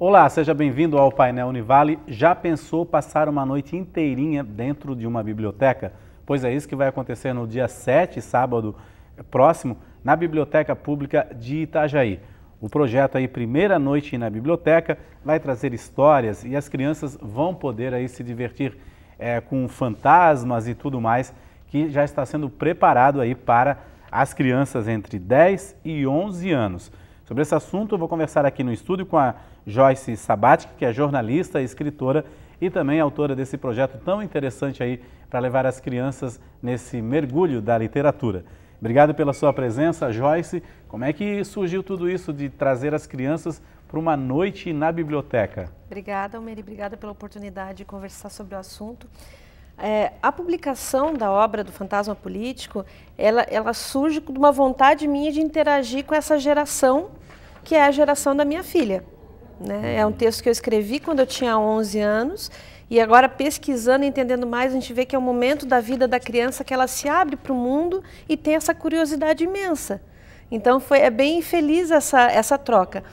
Olá, seja bem-vindo ao Painel Univale. Já pensou passar uma noite inteirinha dentro de uma biblioteca? Pois é isso que vai acontecer no dia 7, sábado próximo, na Biblioteca Pública de Itajaí. O projeto aí, Primeira Noite na Biblioteca, vai trazer histórias e as crianças vão poder aí se divertir com fantasmas e tudo mais, que já está sendo preparado aí para as crianças entre 10 e 11 anos. Sobre esse assunto, eu vou conversar aqui no estúdio com a Joyce Sabatic, que é jornalista e escritora e também autora desse projeto tão interessante aí para levar as crianças nesse mergulho da literatura. Obrigado pela sua presença, Joyce. Como é que surgiu tudo isso de trazer as crianças para uma noite na biblioteca? Obrigada, Almeri. Obrigada pela oportunidade de conversar sobre o assunto. A publicação da obra do Fantasma Político, ela surge de uma vontade minha de interagir com essa geração, que é a geração da minha filha. Né? É um texto que eu escrevi quando eu tinha 11 anos, e agora pesquisando, entendendo mais, a gente vê que é um momento da vida da criança que ela se abre para o mundo e tem essa curiosidade imensa. Então é bem feliz essa troca.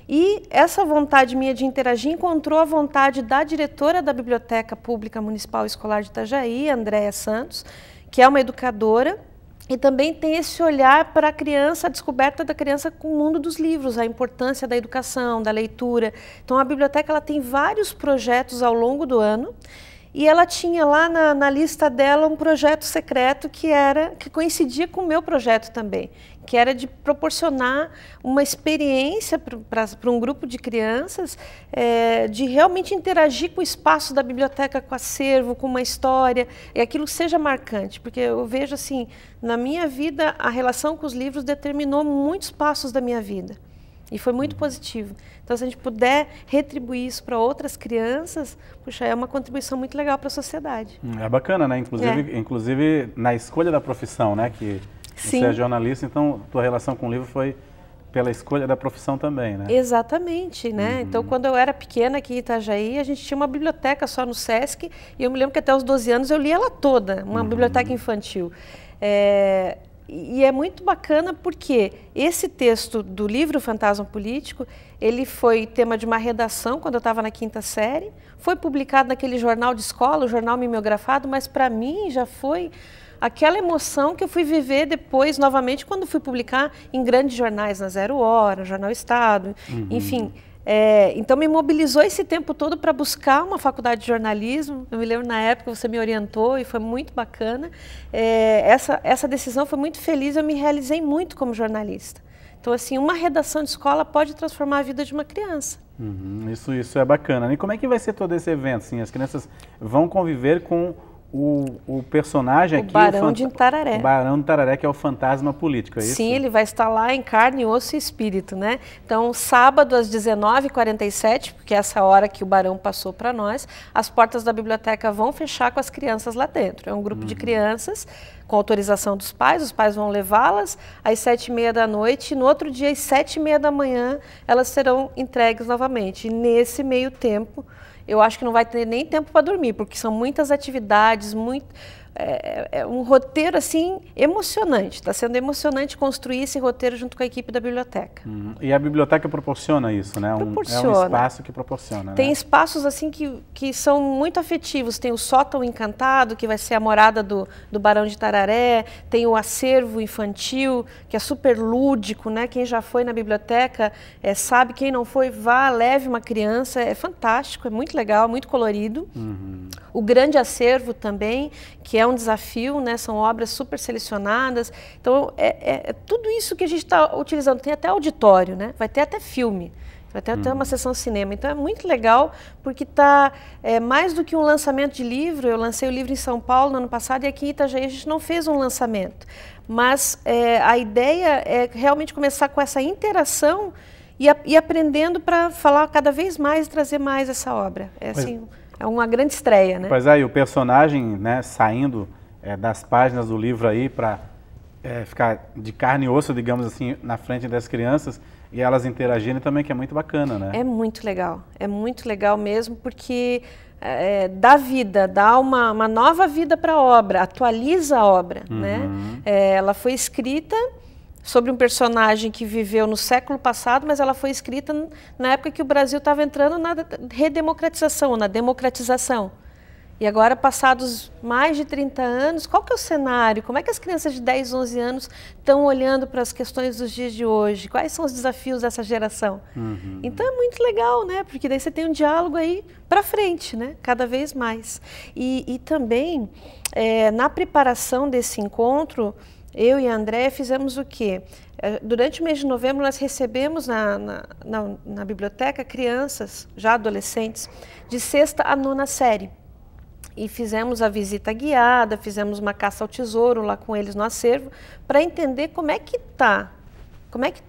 E essa vontade minha de interagir encontrou a vontade da diretora da Biblioteca Pública Municipal Escolar de Itajaí, Andréa Santos, que é uma educadora e também tem esse olhar para a criança, a descoberta da criança com o mundo dos livros, a importância da educação, da leitura. Então a biblioteca ela tem vários projetos ao longo do ano. E ela tinha lá na lista dela um projeto secreto que coincidia com o meu projeto também, que era de proporcionar uma experiência para um grupo de crianças, de realmente interagir com o espaço da biblioteca, com o acervo, com uma história, e aquilo seja marcante, porque eu vejo assim, na minha vida, a relação com os livros determinou muitos passos da minha vida. E foi muito positivo. Então, se a gente puder retribuir isso para outras crianças, puxa, é uma contribuição muito legal para a sociedade. É bacana, né? Inclusive na escolha da profissão, né? Que Sim. Você é jornalista, então tua relação com o livro foi pela escolha da profissão também, né? Exatamente, né? Então, quando eu era pequena aqui em Itajaí, a gente tinha uma biblioteca só no Sesc, e eu me lembro que até os 12 anos eu li ela toda, uma biblioteca infantil. E é muito bacana porque esse texto do livro Fantasma Político, ele foi tema de uma redação quando eu estava na 5ª série, foi publicado naquele jornal de escola, o jornal mimeografado, mas para mim já foi aquela emoção que eu fui viver depois, novamente, quando fui publicar em grandes jornais, na Zero Hora, no Jornal Estado, enfim. Então me mobilizou esse tempo todo para buscar uma faculdade de jornalismo. Eu me lembro na época você me orientou e foi muito bacana. Essa decisão foi muito feliz, eu me realizei muito como jornalista. Então assim, uma redação de escola pode transformar a vida de uma criança. Isso é bacana. E como é que vai ser todo esse evento? Assim, as crianças vão conviver com o personagem aqui, o Barão de Tararé. O Barão de Tararé, que é o fantasma político, é isso? Sim, ele vai estar lá em carne, osso e espírito, né? Então, sábado às 19h47, porque é essa hora que o Barão passou para nós, as portas da biblioteca vão fechar com as crianças lá dentro. É um grupo de crianças com autorização dos pais, os pais vão levá-las às 7h30 da noite, e no outro dia, às 7h30 da manhã, elas serão entregues novamente. E nesse meio tempo, eu acho que não vai ter nem tempo para dormir, porque são muitas atividades, é um roteiro assim emocionante. Está sendo emocionante construir esse roteiro junto com a equipe da biblioteca. E a biblioteca proporciona isso, né? Proporciona. É um espaço que proporciona. Tem né? espaços assim que são muito afetivos. Tem o Sótão Encantado, que vai ser a morada do Barão de Tararé. Tem o acervo infantil, que é super lúdico, né? Quem já foi na biblioteca sabe, quem não foi, vá, leve uma criança. É fantástico, é muito legal, muito colorido. O grande acervo também, que é um desafio, né? São obras super selecionadas. Então, tudo isso que a gente está utilizando. Tem até auditório, né? Vai ter até filme. Vai ter até uma sessão de cinema. Então, é muito legal, porque está mais do que um lançamento de livro. Eu lancei o livro em São Paulo no ano passado e aqui em Itajaí a gente não fez um lançamento. Mas a ideia é realmente começar com essa interação e aprendendo para falar cada vez mais e trazer mais essa obra. É uma grande estreia, né? Pois é, e o personagem, né, saindo das páginas do livro aí para ficar de carne e osso, digamos assim, na frente das crianças e elas interagirem também, que é muito bacana, né? É muito legal mesmo, porque dá vida, dá uma nova vida para a obra, atualiza a obra, né? Ela foi escrita sobre um personagem que viveu no século passado, mas ela foi escrita na época que o Brasil estava entrando na redemocratização, na democratização. E agora, passados mais de 30 anos, qual que é o cenário? Como é que as crianças de 10, 11 anos estão olhando para as questões dos dias de hoje? Quais são os desafios dessa geração? Então é muito legal, né? Porque daí você tem um diálogo aí para frente, né? Cada vez mais. E também, na preparação desse encontro, eu e a Andréia fizemos o quê? Durante o mês de novembro, nós recebemos na biblioteca crianças, já adolescentes, de 6ª a 9ª série. E fizemos a visita guiada, fizemos uma caça ao tesouro lá com eles no acervo, para entender como é que está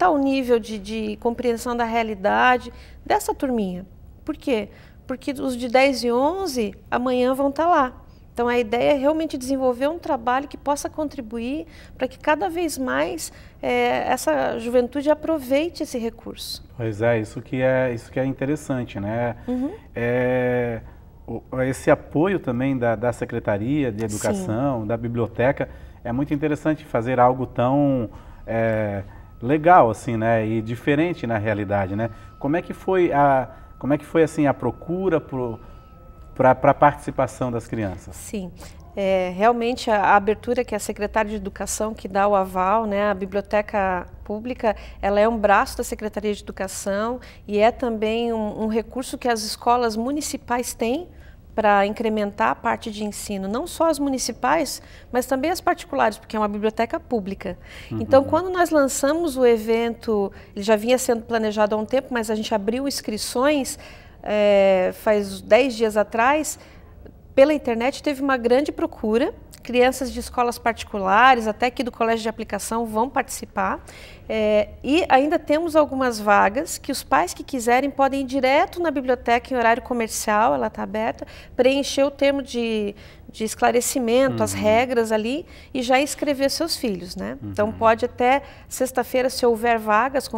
o nível de compreensão da realidade dessa turminha. Por quê? Porque os de 10 e 11 amanhã vão estar lá. Então a ideia é realmente desenvolver um trabalho que possa contribuir para que cada vez mais essa juventude aproveite esse recurso. Pois é, isso que é interessante, né? Esse apoio também da Secretaria de Educação, Sim. da Biblioteca, é muito interessante fazer algo tão legal assim, né, e diferente na realidade, né? Como é que foi assim a procura para a participação das crianças? Sim, realmente a abertura que a Secretaria de Educação que dá o aval, né, a Biblioteca Pública, ela é um braço da Secretaria de Educação e é também um recurso que as escolas municipais têm para incrementar a parte de ensino, não só as municipais, mas também as particulares, porque é uma biblioteca pública. Então, quando nós lançamos o evento, ele já vinha sendo planejado há um tempo, mas a gente abriu inscrições faz 10 dias atrás, pela internet teve uma grande procura, crianças de escolas particulares, até aqui do Colégio de Aplicação, vão participar. E ainda temos algumas vagas que os pais que quiserem podem ir direto na biblioteca em horário comercial, ela está aberta, preencher o termo de esclarecimento, as regras ali e já inscrever seus filhos, né? Então pode até sexta-feira, se houver vagas,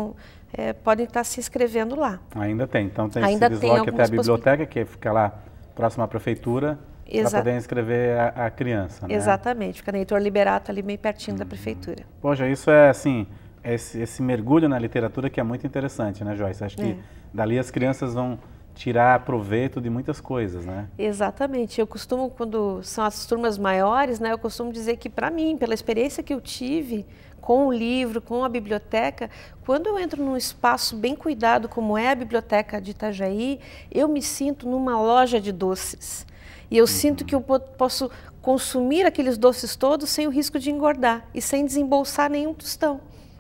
podem estar se inscrevendo lá. Ainda tem, então tem esse desloque até a biblioteca, que fica lá próximo à prefeitura, para poder inscrever a criança, né? Exatamente, fica na Heitor Liberato ali meio pertinho da prefeitura. Poxa, isso é assim, esse mergulho na literatura que é muito interessante, né, Joyce? Acho que dali as crianças vão tirar proveito de muitas coisas, né? Exatamente. Eu costumo, quando são as turmas maiores, né, eu costumo dizer que para mim, pela experiência que eu tive com o livro, com a biblioteca, quando eu entro num espaço bem cuidado como é a Biblioteca de Itajaí, eu me sinto numa loja de doces. E eu sinto que eu posso consumir aqueles doces todos sem o risco de engordar e sem desembolsar nenhum tostão,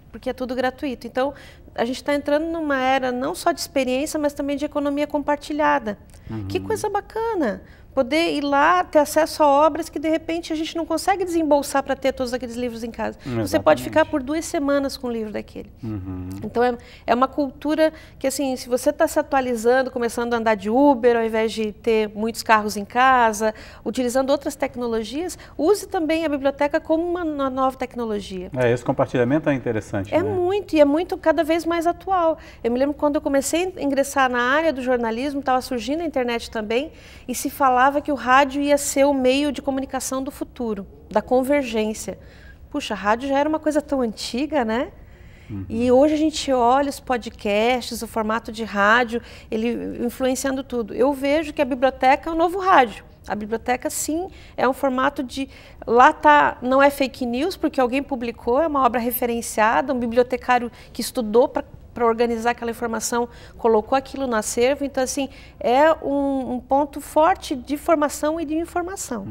porque é tudo gratuito. Então, a gente está entrando numa era não só de experiência, mas também de economia compartilhada. Que coisa bacana! Poder ir lá, ter acesso a obras que de repente a gente não consegue desembolsar para ter todos aqueles livros em casa. Exatamente. Você pode ficar por 2 semanas com o livro daquele. Então é uma cultura que, assim, se você está se atualizando, começando a andar de Uber, ao invés de ter muitos carros em casa, utilizando outras tecnologias, use também a biblioteca como uma nova tecnologia. Esse compartilhamento é interessante, né? Muito, e é muito cada vez mais atual. Eu me lembro quando eu comecei a ingressar na área do jornalismo, estava surgindo a internet também, e se falava que o rádio ia ser o meio de comunicação do futuro, da convergência. Puxa, a rádio já era uma coisa tão antiga, né? E hoje a gente olha os podcasts, o formato de rádio, ele influenciando tudo. Eu vejo que a biblioteca é o novo rádio. A biblioteca, sim, é um formato de... Lá não é fake news, porque alguém publicou, é uma obra referenciada, um bibliotecário que estudou para organizar aquela informação, colocou aquilo no acervo. Então, assim, é um ponto forte de formação e de informação.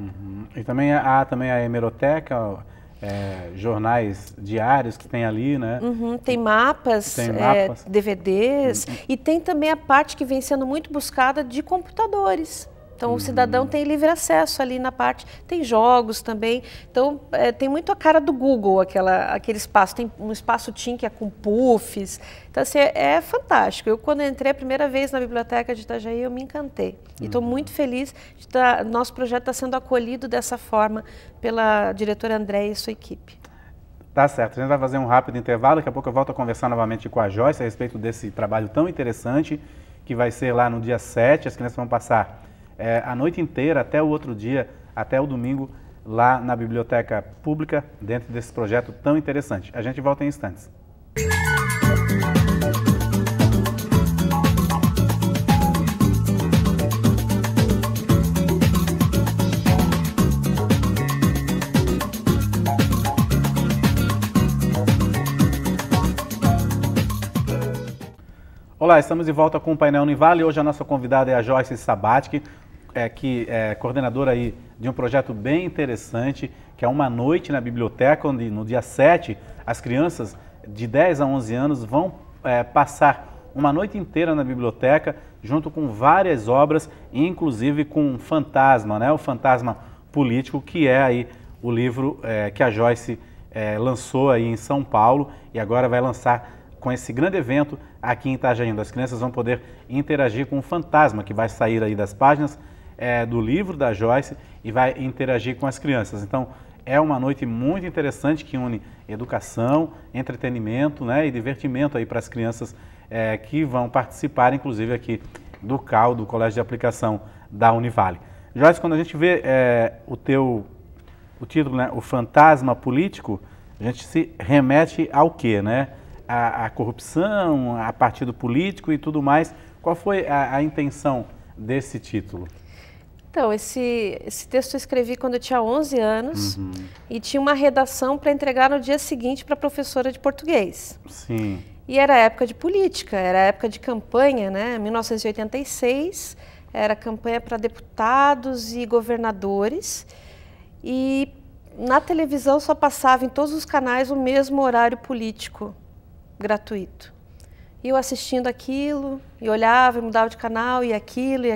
E também há a hemeroteca, jornais diários que tem ali, né? Tem mapas, DVDs, e tem também a parte que vem sendo muito buscada de computadores. Então, o cidadão tem livre acesso ali na parte, tem jogos também. Então, tem muito a cara do Google, aquele espaço. Tem um espaço TIM que é com puffs. Então, assim, é fantástico. Eu, quando entrei a primeira vez na Biblioteca de Itajaí, eu me encantei. E estou muito feliz de nosso projeto está sendo acolhido dessa forma pela diretora Andréia e sua equipe. Tá certo. A gente vai fazer um rápido intervalo. Daqui a pouco eu volto a conversar novamente com a Joyce a respeito desse trabalho tão interessante que vai ser lá no dia 7. As crianças vão passar a noite inteira, até o outro dia, até o domingo, lá na Biblioteca Pública, dentro desse projeto tão interessante. A gente volta em instantes. Olá, estamos de volta com o painel Univale. Hoje a nossa convidada é a Joyce Sabatic, que é coordenadora aí de um projeto bem interessante, que é uma noite na biblioteca, onde no dia 7 as crianças de 10 a 11 anos vão passar uma noite inteira na biblioteca, junto com várias obras, inclusive com um fantasma, né? O Fantasma Político, que é aí o livro que a Joyce lançou aí em São Paulo e agora vai lançar com esse grande evento aqui em Itajaí. As crianças vão poder interagir com o fantasma que vai sair aí das páginas do livro da Joyce e vai interagir com as crianças. Então, é uma noite muito interessante que une educação, entretenimento, né, e divertimento aí para as crianças que vão participar, inclusive aqui do CAU, do Colégio de Aplicação da Univale. Joyce, quando a gente vê o título, né, o Fantasma Político, a gente se remete ao quê, né? A corrupção, a partido político e tudo mais. Qual foi a intenção desse título? Então, esse texto eu escrevi quando eu tinha 11 anos e tinha uma redação para entregar no dia seguinte para a professora de português. Sim. E era época de política, era época de campanha, né? 1986, era campanha para deputados e governadores e na televisão só passava em todos os canais o mesmo horário político gratuito. E eu assistindo aquilo, e olhava, e mudava de canal, e aquilo,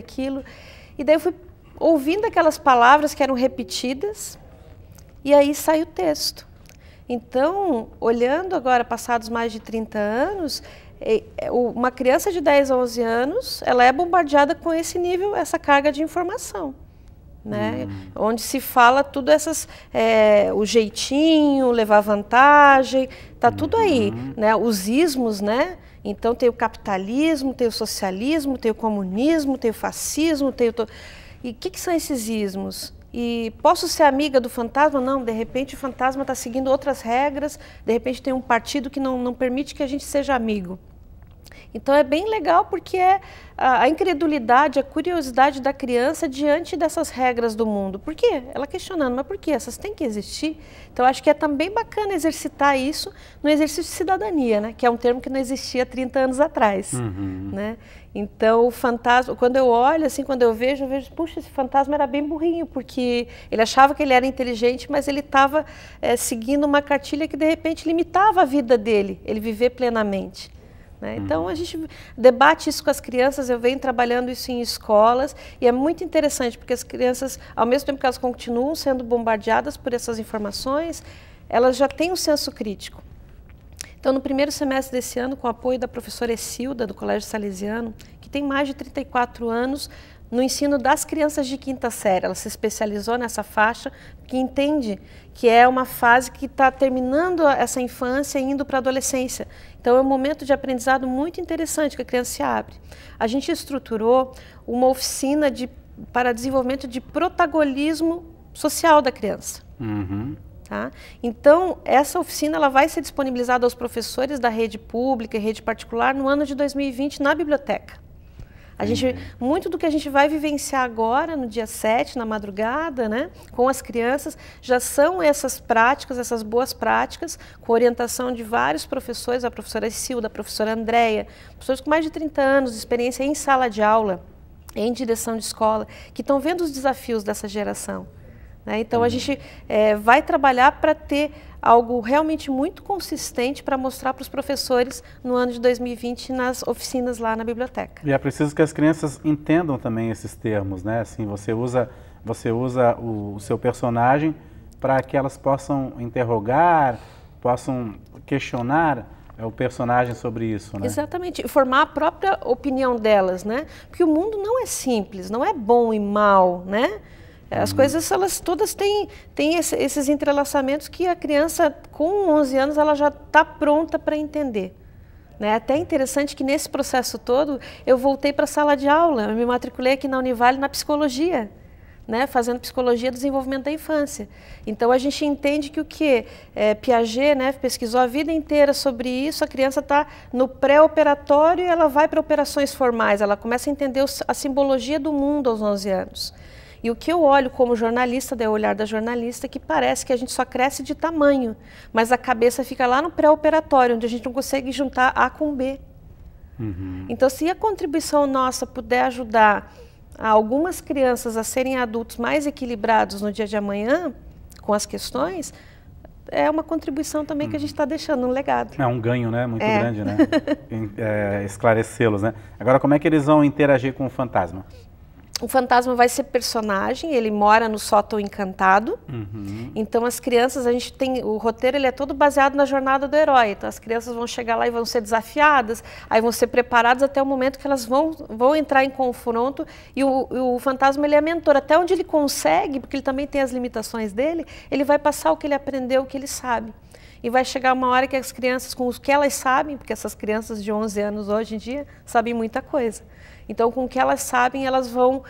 e daí eu fui ouvindo aquelas palavras que eram repetidas, e aí sai o texto. Então, olhando agora, passados mais de 30 anos, uma criança de 10 a 11 anos, ela é bombardeada com esse nível, essa carga de informação. Né? Onde se fala tudo o jeitinho, levar vantagem, tá tudo aí, né? Os ismos, né? Então tem o capitalismo, tem o socialismo, tem o comunismo, tem o fascismo, e o que são esses ismos? E posso ser amiga do fantasma? Não, de repente o fantasma está seguindo outras regras, de repente tem um partido que não permite que a gente seja amigo. Então é bem legal porque é a incredulidade, a curiosidade da criança diante dessas regras do mundo. Por quê? Ela questionando, mas por quê? Essas têm que existir? Então acho que é também bacana exercitar isso no exercício de cidadania, né? Que é um termo que não existia 30 anos atrás. Né? Então o fantasma, quando eu olho, assim, quando eu vejo, puxa, esse fantasma era bem burrinho, porque ele achava que ele era inteligente, mas ele estava seguindo uma cartilha que de repente limitava a vida dele, ele viver plenamente. Né? Então a gente debate isso com as crianças, eu venho trabalhando isso em escolas e é muito interessante porque as crianças, ao mesmo tempo que elas continuam sendo bombardeadas por essas informações, elas já têm um senso crítico. Então no primeiro semestre desse ano, com o apoio da professora Essilda, do Colégio Salesiano, que tem mais de 34 anos, no ensino das crianças de quinta série, ela se especializou nessa faixa, que entende que é uma fase que está terminando essa infância e indo para a adolescência. Então é um momento de aprendizado muito interessante que a criança se abre. A gente estruturou uma oficina para desenvolvimento de protagonismo social da criança. Tá? Então essa oficina ela vai ser disponibilizada aos professores da rede pública e rede particular no ano de 2020 na biblioteca. Muito do que a gente vai vivenciar agora, no dia 7, na madrugada, né, com as crianças, já são essas práticas, essas boas práticas, com orientação de vários professores, a professora Silda, a professora Andréia, professores com mais de 30 anos de experiência em sala de aula, em direção de escola, que estão vendo os desafios dessa geração. Né? Então, a gente vai trabalhar para ter algo realmente muito consistente para mostrar para os professores no ano de 2020 nas oficinas lá na biblioteca. E é preciso que as crianças entendam também esses termos, né? Assim, você usa o seu personagem para que elas possam interrogar, possam questionar o personagem sobre isso, né? Exatamente, formar a própria opinião delas, né? Porque o mundo não é simples, não é bom e mal, né? As coisas, elas todas têm esses entrelaçamentos que a criança, com 11 anos, ela já está pronta para entender. Né? Até interessante que nesse processo todo, eu voltei para a sala de aula, eu me matriculei aqui na Univale na psicologia. né, fazendo psicologia do desenvolvimento da infância. Então a gente entende que o que? Piaget, né, pesquisou a vida inteira sobre isso, a criança está no pré-operatório e ela vai para operações formais, ela começa a entender a simbologia do mundo aos 11 anos. E o que eu olho como jornalista, daí o olhar da jornalista, que parece que a gente só cresce de tamanho, mas a cabeça fica lá no pré-operatório, onde a gente não consegue juntar A com B. Então, se a contribuição nossa puder ajudar algumas crianças a serem adultos mais equilibrados no dia de amanhã, com as questões, é uma contribuição também que a gente está deixando, um legado. É um ganho, né? Muito grande, né? Esclarecê-los, né? Agora, como é que eles vão interagir com o fantasma? O fantasma vai ser personagem, ele mora no sótão encantado. Então as crianças, a gente tem, o roteiro ele é todo baseado na jornada do herói. Então as crianças vão chegar lá e vão ser desafiadas, aí vão ser preparadas até o momento que elas vão entrar em confronto. E o fantasma ele é mentor, até onde ele consegue, porque ele também tem as limitações dele, ele vai passar o que ele aprendeu, o que ele sabe. E vai chegar uma hora que as crianças, com o que elas sabem, porque essas crianças de 11 anos hoje em dia sabem muita coisa. Então, com o que elas sabem, elas vão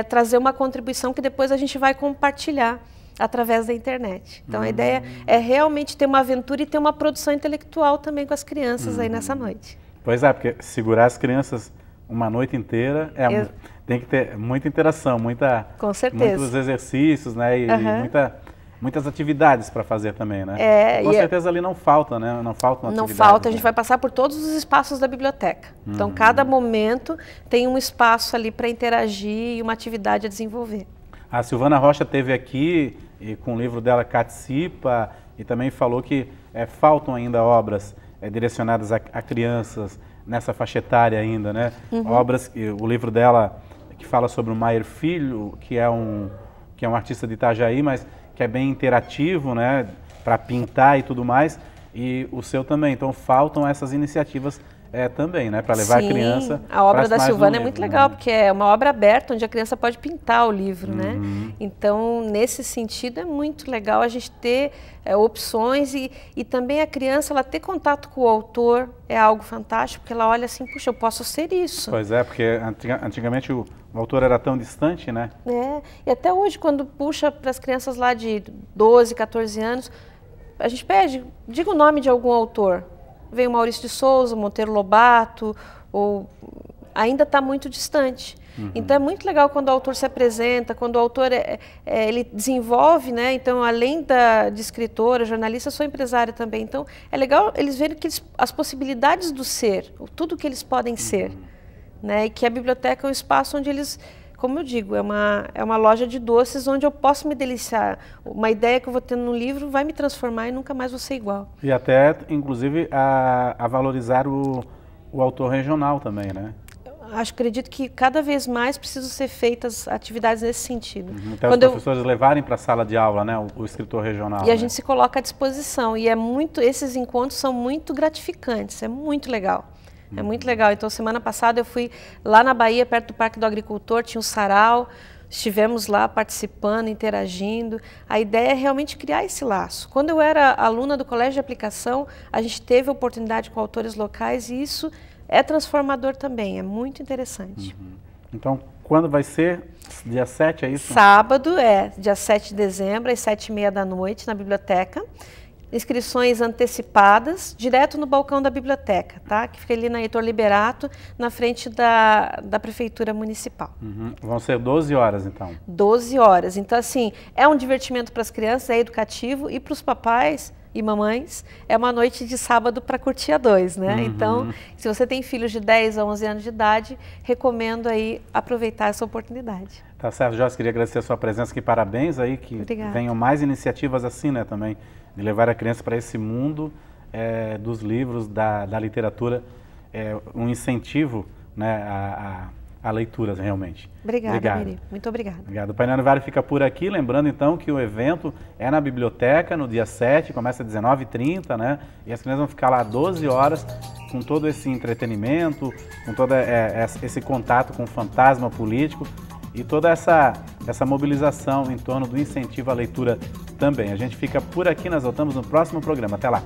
trazer uma contribuição que depois a gente vai compartilhar através da internet. Então, a ideia é realmente ter uma aventura e ter uma produção intelectual também com as crianças aí nessa noite. Pois é, porque segurar as crianças uma noite inteira tem que ter muita interação, com certeza. muitos exercícios, né? E muitas atividades para fazer também, né? Com certeza ali não falta, né? Não falta uma atividade. Não falta, a gente vai passar por todos os espaços da biblioteca. Então, cada momento tem um espaço ali para interagir e uma atividade a desenvolver. A Silvana Rocha esteve aqui e com o livro dela Catsipa e também falou que faltam ainda obras direcionadas a crianças nessa faixa etária ainda, né? Obras, o livro dela que fala sobre o Maier Filho, que é um artista de Itajaí, mas que é bem interativo, né, para pintar e tudo mais, e o seu também. Então faltam essas iniciativas também, né, para levar a criança. A obra da Silvana é muito legal, porque é uma obra aberta onde a criança pode pintar o livro, né? Então, nesse sentido, é muito legal a gente ter opções e também a criança ela ter contato com o autor é algo fantástico, porque ela olha assim, puxa, eu posso ser isso. Pois é, porque antigamente o autor era tão distante, né? E até hoje, quando puxa para as crianças lá de 12, 14 anos, a gente pede, diga o nome de algum autor. Veio Maurício de Souza, Monteiro Lobato, ou ainda está muito distante. Então é muito legal quando o autor se apresenta, quando o autor ele desenvolve, né? Então, além de escritora, jornalista, eu sou empresária também. Então, é legal eles verem que as possibilidades do ser, tudo que eles podem ser. Né? E que a biblioteca é um espaço onde eles, como eu digo, é uma loja de doces onde eu posso me deliciar. Uma ideia que eu vou ter no livro vai me transformar e nunca mais vou ser igual. E até, inclusive, a valorizar o autor regional também, né? Acredito que cada vez mais precisam ser feitas atividades nesse sentido. Então, os professores levarem para a sala de aula, né, o escritor regional. E a gente se coloca à disposição. E esses encontros são muito gratificantes, é muito legal. É muito legal. Então, semana passada eu fui lá na Bahia, perto do Parque do Agricultor, tinha um sarau, estivemos lá participando, interagindo. A ideia é realmente criar esse laço. Quando eu era aluna do Colégio de Aplicação, a gente teve a oportunidade com autores locais e isso é transformador também, é muito interessante. Então, quando vai ser? Dia 7, é isso? Sábado, dia 7 de dezembro, às 7h30 da noite, na biblioteca. Inscrições antecipadas, direto no balcão da biblioteca, tá? Que fica ali na Heitor Liberato, na frente da Prefeitura Municipal. Vão ser 12 horas, então? 12 horas. Então, assim, é um divertimento para as crianças, é educativo, e para os papais e mamães, é uma noite de sábado para curtir a dois, né? Então, se você tem filhos de 10 a 11 anos de idade, recomendo aí aproveitar essa oportunidade. Tá certo, Joyce, queria agradecer a sua presença aqui, parabéns aí, que venham mais iniciativas assim, né, também, de levar a criança para esse mundo dos livros, da literatura, um incentivo, né, a leitura, realmente. Obrigada, Miri. Muito obrigada. Obrigado. O Painel Univário fica por aqui, lembrando então que o evento é na biblioteca, no dia 7, começa às 19h30, né, e as crianças vão ficar lá 12 horas, com todo esse entretenimento, com todo esse contato com o fantasma político, e toda essa mobilização em torno do incentivo à leitura também. A gente fica por aqui, nós voltamos no próximo programa. Até lá!